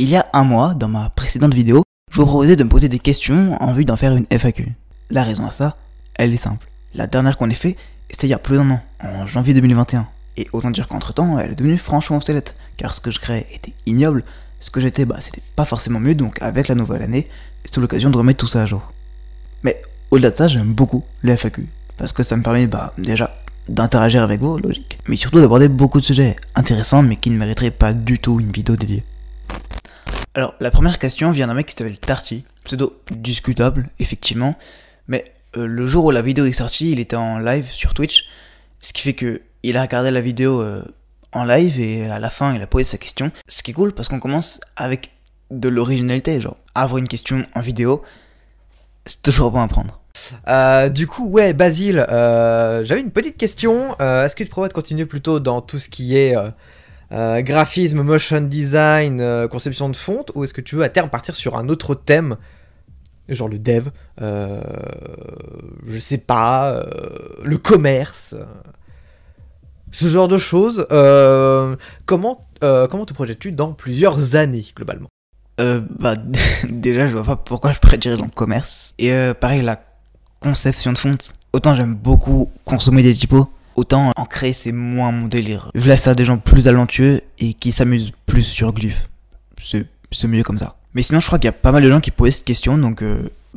Il y a un mois, dans ma précédente vidéo, je vous proposais de me poser des questions en vue d'en faire une FAQ. La raison à ça, elle est simple. La dernière qu'on ait fait, c'était il y a plus d'1 an, en janvier 2021. Et autant dire qu'entre temps, elle est devenue franchement obsolète, car ce que je créais était ignoble, ce que j'étais, c'était pas forcément mieux, donc avec la nouvelle année, c'est l'occasion de remettre tout ça à jour. Mais au-delà de ça, j'aime beaucoup les FAQ, parce que ça me permet déjà d'interagir avec vous, logique, mais surtout d'aborder beaucoup de sujets intéressants, mais qui ne mériteraient pas du tout une vidéo dédiée. Alors, la première question vient d'un mec qui s'appelle Tarty, pseudo discutable, effectivement, mais le jour où la vidéo est sortie, il était en live sur Twitch, ce qui fait que il a regardé la vidéo en live et à la fin il a posé sa question. Ce qui est cool parce qu'on commence avec de l'originalité, genre avoir une question en vidéo, c'est toujours bon à prendre. Du coup, ouais, Basile, j'avais une petite question. Est-ce que tu prévois de continuer plutôt dans tout ce qui est graphisme, motion design, conception de fonte, ou est-ce que tu veux à terme partir sur un autre thème, genre le dev, je sais pas, le commerce, ce genre de choses. Comment te projettes-tu dans plusieurs années, globalement? Déjà, je vois pas pourquoi je pourrais dire dans le commerce. Et pareil, la conception de fonte. Autant j'aime beaucoup consommer des typos, autant en créer c'est moins mon délire. Je laisse ça à des gens plus talentueux et qui s'amusent plus sur Glyph. C'est mieux comme ça. Mais sinon, je crois qu'il y a pas mal de gens qui posent cette question, donc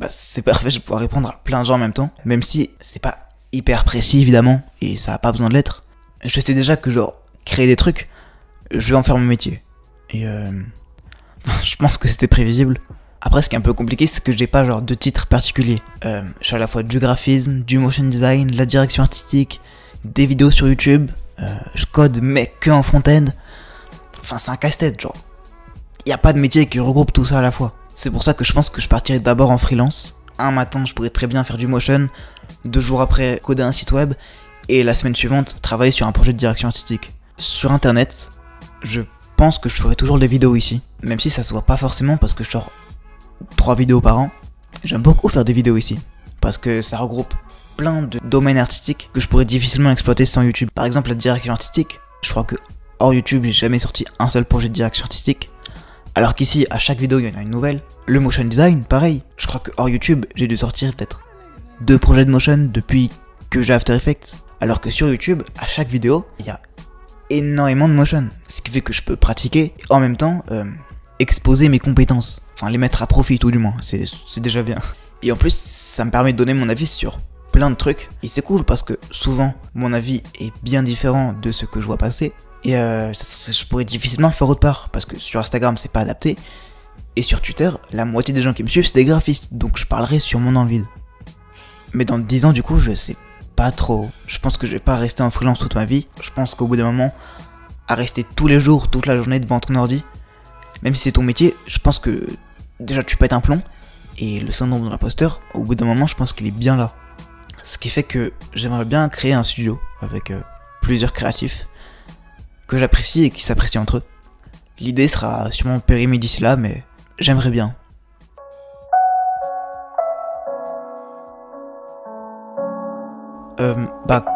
c'est parfait, je vais pouvoir répondre à plein de gens en même temps. Même si c'est pas hyper précis évidemment, et ça a pas besoin de l'être. Je sais déjà que genre, créer des trucs, je vais en faire mon métier. Et je pense que c'était prévisible. Après, ce qui est un peu compliqué, c'est que j'ai pas genre de titre particulier. Je fais à la fois du graphisme, du motion design, la direction artistique, des vidéos sur YouTube. Je code mais que en front-end. Enfin, c'est un casse-tête, genre. Y a pas de métier qui regroupe tout ça à la fois. C'est pour ça que je pense que je partirai d'abord en freelance. Un matin, je pourrais très bien faire du motion. 2 jours après, coder un site web. Et la semaine suivante, travailler sur un projet de direction artistique. Sur internet, je pense que je ferai toujours des vidéos ici. Même si ça se voit pas forcément parce que je sors 3 vidéos par an. J'aime beaucoup faire des vidéos ici. Parce que ça regroupe plein de domaines artistiques que je pourrais difficilement exploiter sans YouTube. Par exemple, la direction artistique. Je crois que hors YouTube, j'ai jamais sorti un seul projet de direction artistique. Alors qu'ici, à chaque vidéo, il y en a une nouvelle. Le motion design, pareil. Je crois que hors YouTube, j'ai dû sortir peut-être 2 projets de motion depuis que j'ai After Effects. Alors que sur YouTube, à chaque vidéo, il y a énormément de motion. Ce qui fait que je peux pratiquer et en même temps exposer mes compétences. Enfin, les mettre à profit tout du moins. C'est déjà bien. Et en plus, ça me permet de donner mon avis sur plein de trucs. Et c'est cool parce que souvent, mon avis est bien différent de ce que je vois passer. Et je pourrais difficilement le faire autre part. Parce que sur Instagram, c'est pas adapté. Et sur Twitter, la moitié des gens qui me suivent, c'est des graphistes. Donc je parlerai sûrement dans le vide. Mais dans 10 ans, du coup, je sais pas trop. Je pense que je vais pas rester en freelance toute ma vie. Je pense qu'au bout d'un moment, à rester tous les jours, toute la journée devant ton ordi, même si c'est ton métier, je pense que déjà tu pètes un plomb. Et le syndrome de l'imposteur, au bout d'un moment, je pense qu'il est bien là. Ce qui fait que j'aimerais bien créer un studio avec plusieurs créatifs que j'apprécie et qui s'apprécient entre eux. L'idée sera sûrement périmée d'ici là, mais j'aimerais bien.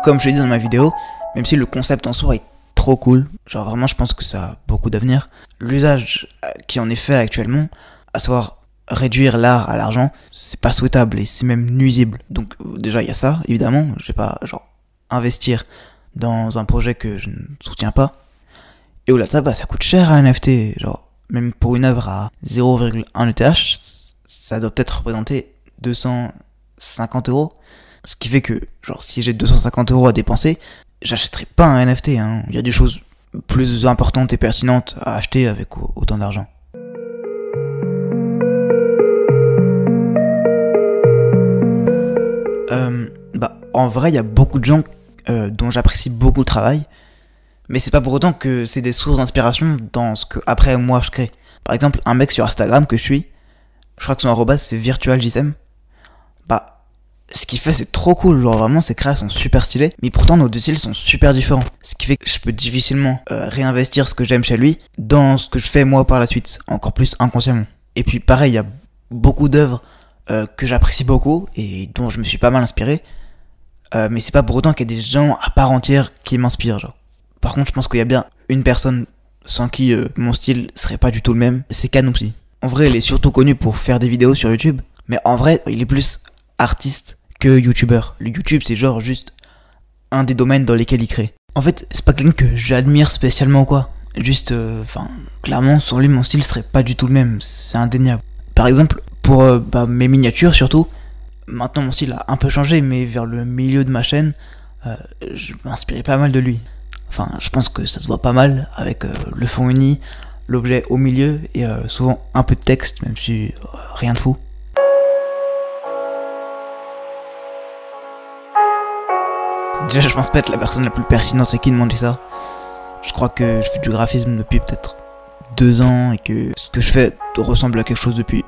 Comme je l'ai dit dans ma vidéo, même si le concept en soi est trop cool, genre vraiment je pense que ça a beaucoup d'avenir, l'usage qui en est fait actuellement, à savoir réduire l'art à l'argent, c'est pas souhaitable et c'est même nuisible. Donc déjà il y a ça, évidemment, je vais pas genre investir dans un projet que je ne soutiens pas. Et au-delà de ça, ça coûte cher un NFT, genre même pour une œuvre à 0,1 ETH, ça doit peut-être représenter 250 €. Ce qui fait que, genre, si j'ai 250 € à dépenser, j'achèterai pas un NFT, hein. Il y a des choses plus importantes et pertinentes à acheter avec autant d'argent. En vrai, il y a beaucoup de gens dont j'apprécie beaucoup le travail, mais c'est pas pour autant que c'est des sources d'inspiration dans ce que, après, moi, je crée. Par exemple, un mec sur Instagram que je suis, je crois que son arrobase c'est virtualjsm, ce qu'il fait c'est trop cool, genre vraiment ses créations sont super stylées, mais pourtant nos deux styles sont super différents. Ce qui fait que je peux difficilement réinvestir ce que j'aime chez lui dans ce que je fais moi par la suite, encore plus inconsciemment. Et puis pareil, il y a beaucoup d'œuvres que j'apprécie beaucoup et dont je me suis pas mal inspiré, mais c'est pas pour autant qu'il y a des gens à part entière qui m'inspirent, genre. Par contre je pense qu'il y a bien une personne sans qui mon style serait pas du tout le même, c'est Canoopsy. En vrai, il est surtout connu pour faire des vidéos sur YouTube, mais en vrai, il est plus artiste que YouTuber. Le YouTube, c'est genre juste un des domaines dans lesquels il crée. En fait, c'est pas quelqu'un que j'admire spécialement ou quoi. Juste, clairement, sans lui, mon style serait pas du tout le même, c'est indéniable. Par exemple, pour mes miniatures surtout, maintenant mon style a un peu changé, mais vers le milieu de ma chaîne, je m'inspirais pas mal de lui. Enfin, je pense que ça se voit pas mal avec le fond uni, l'objet au milieu et souvent un peu de texte, même si rien de fou. Déjà, je pense pas être la personne la plus pertinente à qui demander ça. Je crois que je fais du graphisme depuis peut-être 2 ans et que ce que je fais ressemble à quelque chose depuis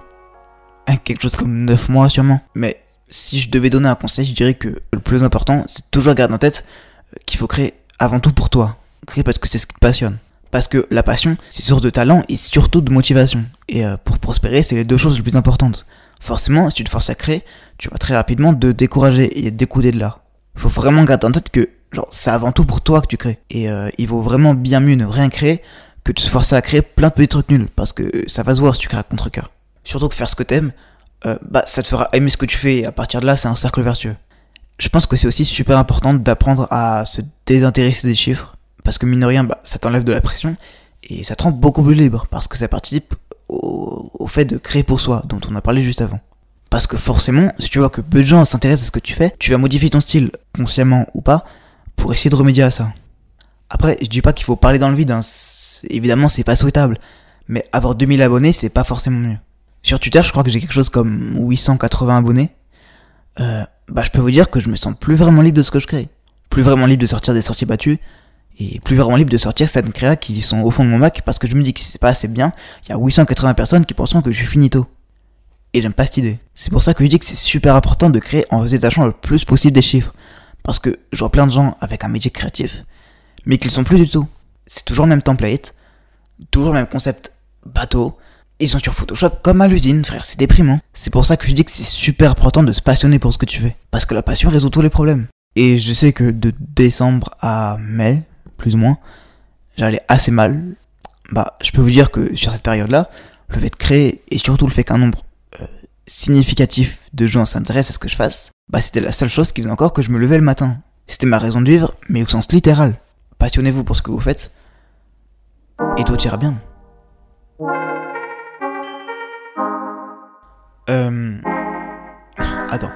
quelque chose comme 9 mois sûrement. Mais si je devais donner un conseil, je dirais que le plus important, c'est toujours garder en tête qu'il faut créer avant tout pour toi. Créer parce que c'est ce qui te passionne. Parce que la passion, c'est source de talent et surtout de motivation. Et pour prospérer, c'est les 2 choses les plus importantes. Forcément, si tu te forces à créer, tu vas très rapidement te décourager et découdé de l'art. Faut vraiment garder en tête que c'est avant tout pour toi que tu crées. Et il vaut vraiment bien mieux ne rien créer que de se forcer à créer plein de petits trucs nuls. Parce que ça va se voir si tu crées à contre-cœur. Surtout que faire ce que t'aimes, ça te fera aimer ce que tu fais. Et à partir de là, c'est un cercle vertueux. Je pense que c'est aussi super important d'apprendre à se désintéresser des chiffres. Parce que mine de rien, ça t'enlève de la pression. Et ça te rend beaucoup plus libre. Parce que ça participe au fait de créer pour soi, dont on a parlé juste avant. Parce que forcément, si tu vois que peu de gens s'intéressent à ce que tu fais, tu vas modifier ton style, consciemment ou pas, pour essayer de remédier à ça. Après, je dis pas qu'il faut parler dans le vide, hein. Évidemment c'est pas souhaitable, mais avoir 2000 abonnés c'est pas forcément mieux. Sur Twitter, je crois que j'ai quelque chose comme 880 abonnés. Je peux vous dire que je me sens plus vraiment libre de ce que je crée. Plus vraiment libre de sortir des sorties battues, et plus vraiment libre de sortir certaines créas qui sont au fond de mon bac, parce que je me dis que si c'est pas assez bien, il y a 880 personnes qui penseront que je suis finito. Et j'aime pas cette idée. C'est pour ça que je dis que c'est super important de créer en se détachant le plus possible des chiffres. Parce que je vois plein de gens avec un métier créatif, mais qu'ils sont plus du tout. C'est toujours le même template, toujours le même concept bateau. Ils sont sur Photoshop comme à l'usine, frère, c'est déprimant. C'est pour ça que je dis que c'est super important de se passionner pour ce que tu fais. Parce que la passion résout tous les problèmes. Et je sais que de décembre à mai, plus ou moins, j'allais assez mal. Je peux vous dire que sur cette période-là, le fait de créer, et surtout le fait qu'un nombre significatif de gens s'intéressent à ce que je fasse, c'était la seule chose qui faisait encore que je me levais le matin. C'était ma raison de vivre, mais au sens littéral. Passionnez-vous pour ce que vous faites, et tout ira bien. Attends.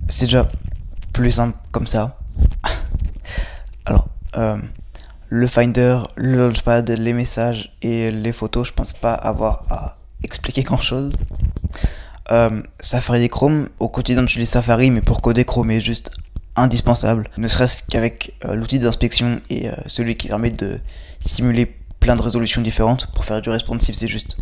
C'est déjà plus simple comme ça. Alors, le Finder, le Launchpad, les messages et les photos, je pense pas avoir à expliquer grand chose. Safari et Chrome, au quotidien j'utilise Safari, mais pour coder, Chrome est juste indispensable. Ne serait-ce qu'avec l'outil d'inspection et celui qui permet de simuler plein de résolutions différentes pour faire du responsive, c'est juste...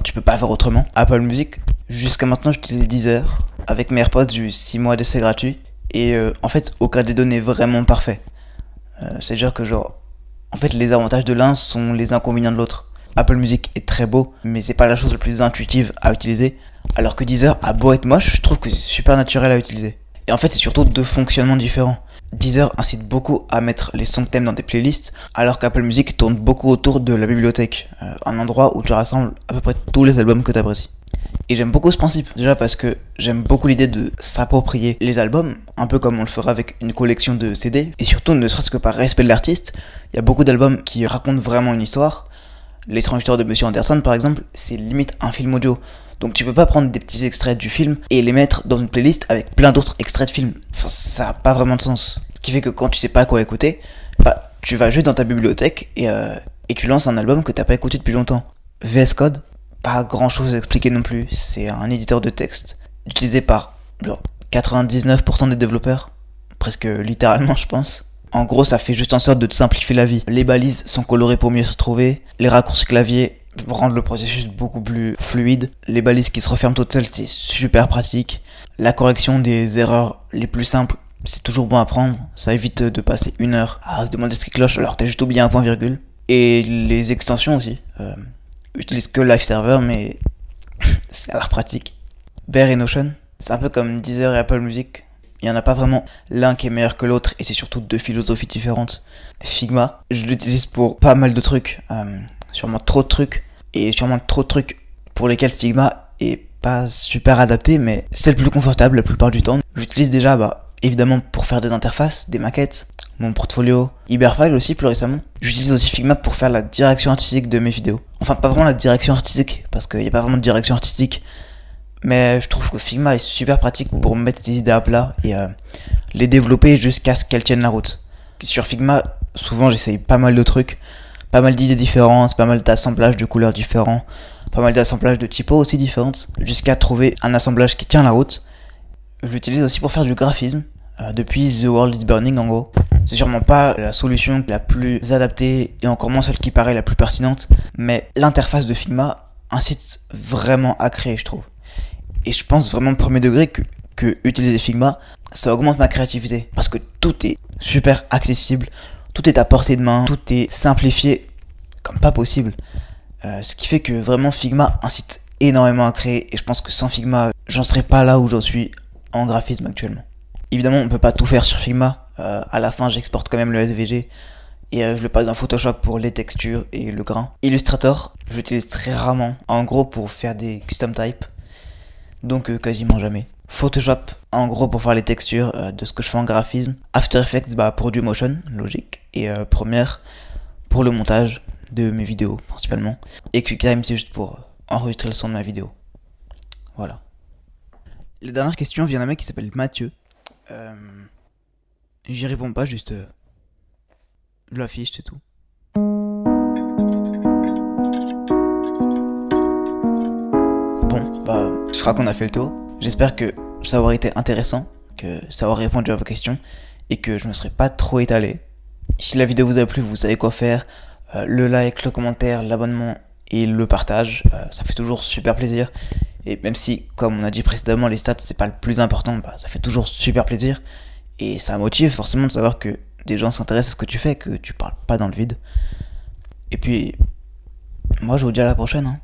tu peux pas faire autrement. Apple Music, jusqu'à maintenant j'utilisais Deezer. Avec mes AirPods, j'ai eu 6 mois d'essai gratuit. Et en fait, aucun des deux n'est vraiment parfait. C'est-à-dire que les avantages de l'un sont les inconvénients de l'autre. Apple Music est très beau, mais c'est pas la chose la plus intuitive à utiliser. Alors que Deezer a beau être moche, je trouve que c'est super naturel à utiliser. Et en fait, c'est surtout 2 fonctionnements différents. Deezer incite beaucoup à mettre les sons que t'aimes dans des playlists, alors qu'Apple Music tourne beaucoup autour de la bibliothèque, un endroit où tu rassembles à peu près tous les albums que t'apprécies. Et j'aime beaucoup ce principe, déjà parce que j'aime beaucoup l'idée de s'approprier les albums, un peu comme on le ferait avec une collection de CD, et surtout ne serait-ce que par respect de l'artiste, il y a beaucoup d'albums qui racontent vraiment une histoire. L'étrange histoire de Monsieur Anderson par exemple, c'est limite un film audio. Donc tu peux pas prendre des petits extraits du film et les mettre dans une playlist avec plein d'autres extraits de films. Ça a pas vraiment de sens. Ce qui fait que quand tu sais pas quoi écouter, tu vas juste dans ta bibliothèque et tu lances un album que t'as pas écouté depuis longtemps. VS Code, pas grand chose à expliquer non plus. C'est un éditeur de texte utilisé par 99% des développeurs. Presque littéralement je pense. En gros ça fait juste en sorte de te simplifier la vie. Les balises sont colorées pour mieux se retrouver. Les raccourcis clavier rendent le processus beaucoup plus fluide. Les balises qui se referment toutes seules, c'est super pratique. La correction des erreurs les plus simples, c'est toujours bon à prendre. Ça évite de passer 1 heure à se demander ce qui cloche alors que t'as juste oublié un point virgule. Et les extensions aussi. J'utilise que Live Server, mais c'est à l'air pratique. Bear et Notion, C'est un peu comme Deezer et Apple Music. Il n'y en a pas vraiment l'un qui est meilleur que l'autre et c'est surtout deux philosophies différentes. Figma, je l'utilise pour pas mal de trucs, sûrement trop de trucs, et sûrement trop de trucs pour lesquels Figma est pas super adapté, mais c'est le plus confortable la plupart du temps. J'utilise déjà évidemment pour faire des interfaces, des maquettes, mon portfolio, Iberfile aussi plus récemment. J'utilise aussi Figma pour faire la direction artistique de mes vidéos. Enfin pas vraiment la direction artistique, parce qu'il n'y a pas vraiment de direction artistique, mais je trouve que Figma est super pratique pour mettre ses idées à plat et les développer jusqu'à ce qu'elles tiennent la route. Sur Figma, souvent j'essaye pas mal de trucs, pas mal d'idées différentes, pas mal d'assemblages de couleurs différents, pas mal d'assemblages de typos aussi différentes, jusqu'à trouver un assemblage qui tient la route. Je l'utilise aussi pour faire du graphisme, depuis The World is Burning en gros. C'est sûrement pas la solution la plus adaptée et encore moins celle qui paraît la plus pertinente, mais l'interface de Figma incite vraiment à créer, je trouve. Et je pense vraiment premier degré que utiliser Figma, ça augmente ma créativité. Parce que tout est super accessible, tout est à portée de main, tout est simplifié comme pas possible. Ce qui fait que vraiment Figma incite énormément à créer. Et je pense que sans Figma, j'en serais pas là où j'en suis en graphisme actuellement. Évidemment, on peut pas tout faire sur Figma. À la fin, j'exporte quand même le SVG. Et je le passe dans Photoshop pour les textures et le grain. Illustrator, je l'utilise très rarement. En gros, pour faire des custom types. Donc quasiment jamais. Photoshop, en gros pour faire les textures de ce que je fais en graphisme. After Effects pour du motion, logique. Et Premiere pour le montage de mes vidéos principalement. Et QuickTime c'est juste pour enregistrer le son de ma vidéo. Voilà. La dernière question vient d'un mec qui s'appelle Mathieu. J'y réponds pas, juste je l'affiche, c'est tout. Bon, je crois qu'on a fait le tour. J'espère que ça aura été intéressant, que ça aura répondu à vos questions et que je ne me serai pas trop étalé. Si la vidéo vous a plu, vous savez quoi faire. Le like, le commentaire, l'abonnement et le partage, ça fait toujours super plaisir. Et même si, comme on a dit précédemment, les stats c'est pas le plus important, ça fait toujours super plaisir. Et ça motive forcément de savoir que des gens s'intéressent à ce que tu fais, que tu parles pas dans le vide. Et puis, moi je vous dis à la prochaine.